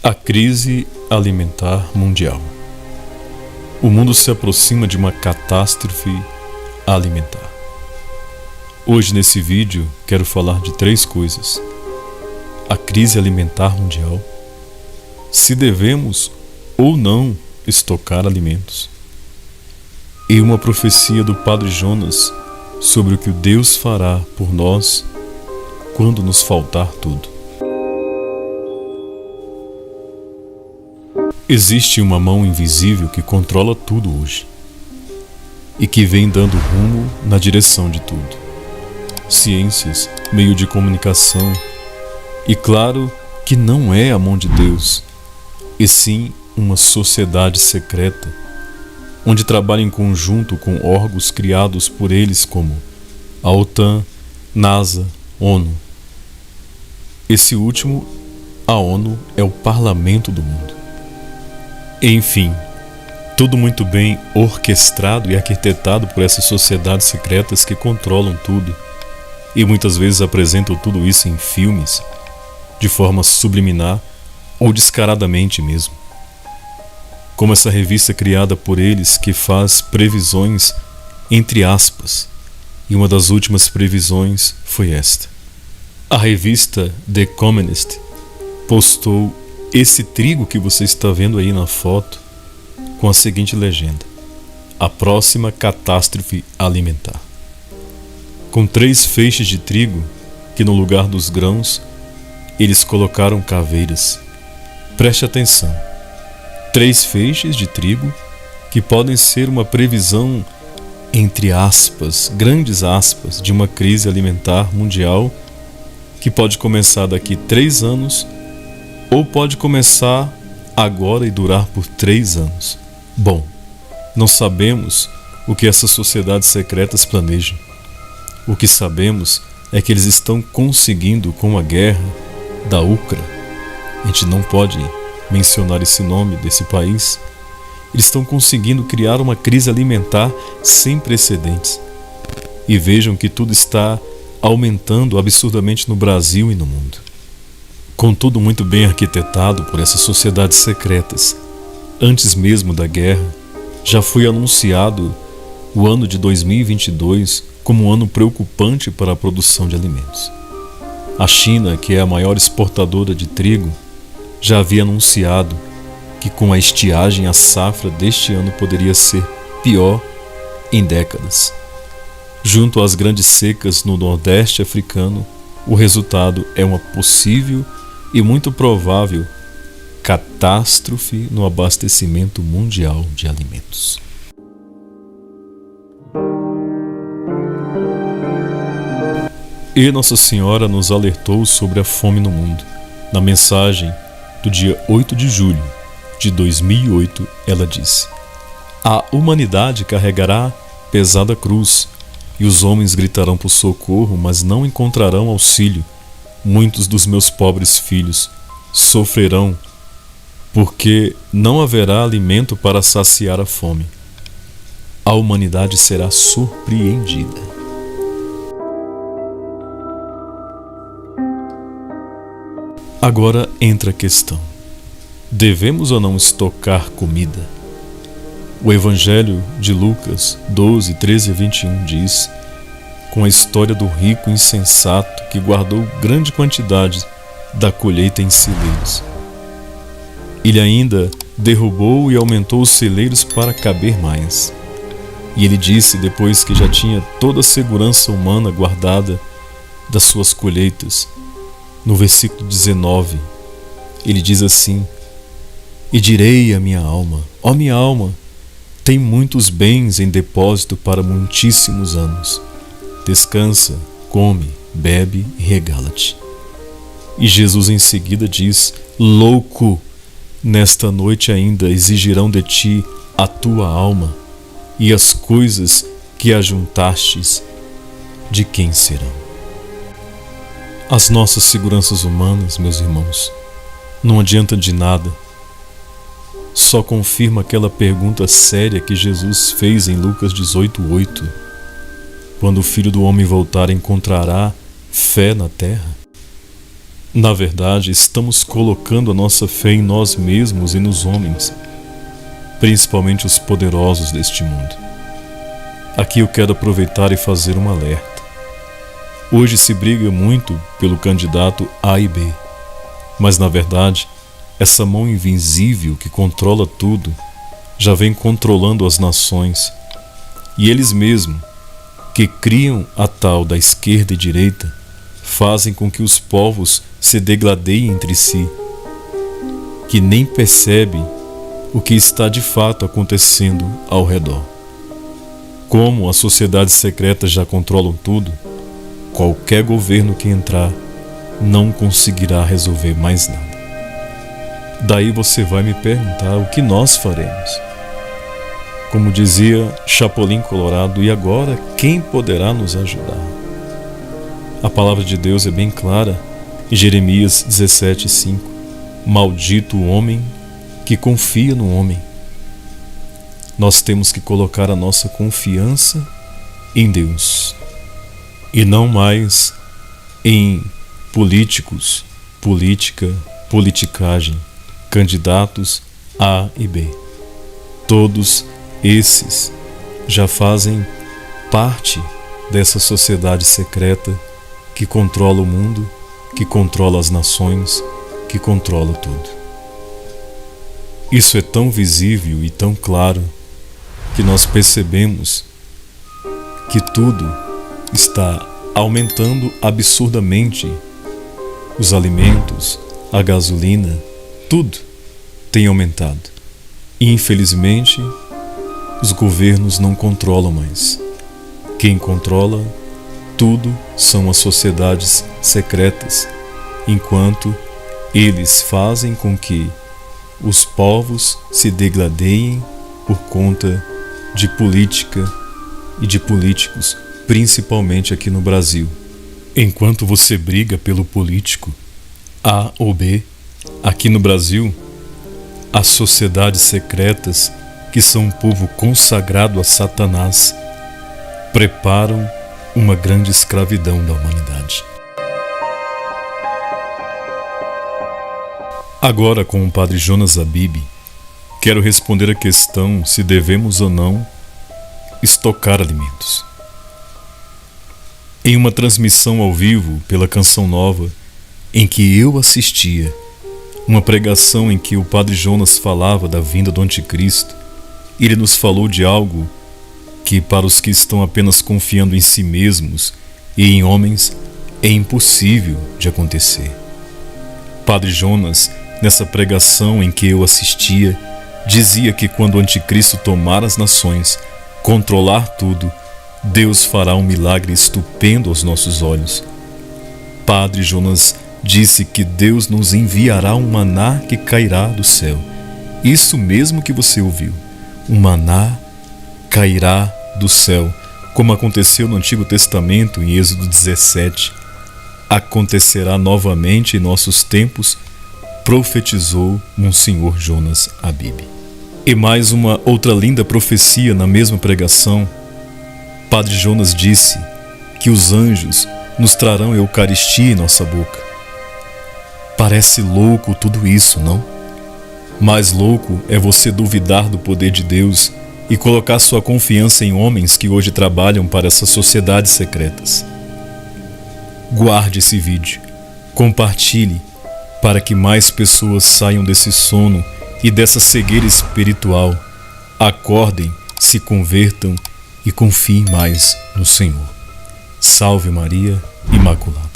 A crise alimentar mundial. O mundo se aproxima de uma catástrofe alimentar. Hoje, nesse vídeo, quero falar de 3 coisas: a crise alimentar mundial, se devemos ou não estocar alimentos, e uma profecia do Padre Jonas sobre o que Deus fará por nós quando nos faltar tudo. Existe uma mão invisível que controla tudo hoje e que vem dando rumo na direção de tudo. Ciências, meio de comunicação, e claro que não é a mão de Deus, e sim uma sociedade secreta, onde trabalha em conjunto com órgãos criados por eles como a OTAN, NASA, ONU. Esse último, a ONU, é o parlamento do mundo. Enfim, tudo muito bem orquestrado e arquitetado por essas sociedades secretas que controlam tudo e muitas vezes apresentam tudo isso em filmes, de forma subliminar ou descaradamente mesmo. Como essa revista criada por eles que faz previsões entre aspas, e uma das últimas previsões foi esta. A revista The Economist postou esse trigo que você está vendo aí na foto com a seguinte legenda: a próxima catástrofe alimentar. Com 3 feixes de trigo que no lugar dos grãos eles colocaram caveiras. Preste atenção: 3 feixes de trigo que podem ser uma previsão, entre aspas, grandes aspas, de uma crise alimentar mundial que pode começar daqui 3 anos ou pode começar agora e durar por 3 anos. Bom, não sabemos o que essas sociedades secretas planejam. O que sabemos é que eles estão conseguindo, com a guerra da Ucrânia, a gente não pode mencionar esse nome desse país, eles estão conseguindo criar uma crise alimentar sem precedentes. E vejam que tudo está aumentando absurdamente no Brasil e no mundo. Contudo, muito bem arquitetado por essas sociedades secretas, antes mesmo da guerra, já foi anunciado o ano de 2022 como um ano preocupante para a produção de alimentos. A China, que é a maior exportadora de trigo, já havia anunciado que com a estiagem a safra deste ano poderia ser pior em décadas. Junto às grandes secas no Nordeste africano, o resultado é uma possível e muito provável catástrofe no abastecimento mundial de alimentos. E Nossa Senhora nos alertou sobre a fome no mundo. Na mensagem do dia 8 de julho de 2008, ela disse: a humanidade carregará pesada cruz, e os homens gritarão por socorro, mas não encontrarão auxílio. Muitos dos meus pobres filhos sofrerão, porque não haverá alimento para saciar a fome. A humanidade será surpreendida. Agora entra a questão: devemos ou não estocar comida? O Evangelho de Lucas 12, 13 a 21 diz, com a história do rico insensato que guardou grande quantidade da colheita em celeiros. Ele ainda derrubou e aumentou os celeiros para caber mais. E ele disse, depois que já tinha toda a segurança humana guardada das suas colheitas, no versículo 19, ele diz assim: e direi à minha alma: ó minha alma, tem muitos bens em depósito para muitíssimos anos. Descansa, come, bebe e regala-te. E Jesus em seguida diz: louco, nesta noite ainda exigirão de ti a tua alma, e as coisas que ajuntastes, de quem serão? As nossas seguranças humanas, meus irmãos, não adianta de nada. Só confirma aquela pergunta séria que Jesus fez em Lucas 18:8. Quando o Filho do Homem voltar, encontrará fé na terra? Na verdade, estamos colocando a nossa fé em nós mesmos e nos homens, principalmente os poderosos deste mundo. Aqui eu quero aproveitar e fazer um alerta. Hoje se briga muito pelo candidato A e B, mas na verdade, essa mão invisível que controla tudo já vem controlando as nações, e eles mesmos, que criam a tal da esquerda e direita, fazem com que os povos se degladeiem entre si, que nem percebem o que está de fato acontecendo ao redor. Como as sociedades secretas já controlam tudo, qualquer governo que entrar não conseguirá resolver mais nada. Daí você vai me perguntar o que nós faremos. Como dizia Chapolin Colorado, e agora quem poderá nos ajudar? A palavra de Deus é bem clara em Jeremias 17:5. Maldito o homem que confia no homem. Nós temos que colocar a nossa confiança em Deus e não mais em políticos, política, politicagem, candidatos A e B. Todos esses já fazem parte dessa sociedade secreta que controla o mundo, que controla as nações, que controla tudo. Isso é tão visível e tão claro que nós percebemos que tudo está aumentando absurdamente. Os alimentos, a gasolina, tudo tem aumentado. E infelizmente, os governos não controlam mais. Quem controla tudo são as sociedades secretas, enquanto eles fazem com que os povos se degladeiem por conta de política e de políticos, principalmente aqui no Brasil. Enquanto você briga pelo político A ou B, aqui no Brasil, as sociedades secretas, que são um povo consagrado a Satanás, preparam uma grande escravidão da humanidade. Agora, com o Padre Jonas Abib, quero responder a questão se devemos ou não estocar alimentos. Em uma transmissão ao vivo pela Canção Nova, em que eu assistia, uma pregação em que o Padre Jonas falava da vinda do Anticristo, ele nos falou de algo que para os que estão apenas confiando em si mesmos e em homens é impossível de acontecer. Padre Jonas, nessa pregação em que eu assistia, dizia que quando o Anticristo tomar as nações, controlar tudo, Deus fará um milagre estupendo aos nossos olhos. Padre Jonas disse que Deus nos enviará um maná que cairá do céu. Isso mesmo que você ouviu. Um maná cairá do céu, como aconteceu no Antigo Testamento em Êxodo 17. Acontecerá novamente em nossos tempos, profetizou Monsenhor Jonas Abib. E mais uma outra linda profecia na mesma pregação. Padre Jonas disse que os anjos nos trarão a Eucaristia em nossa boca. Parece louco tudo isso, não? Mais louco é você duvidar do poder de Deus e colocar sua confiança em homens que hoje trabalham para essas sociedades secretas. Guarde esse vídeo, compartilhe para que mais pessoas saiam desse sono e dessa cegueira espiritual. Acordem, se convertam e confiem mais no Senhor. Salve Maria Imaculada.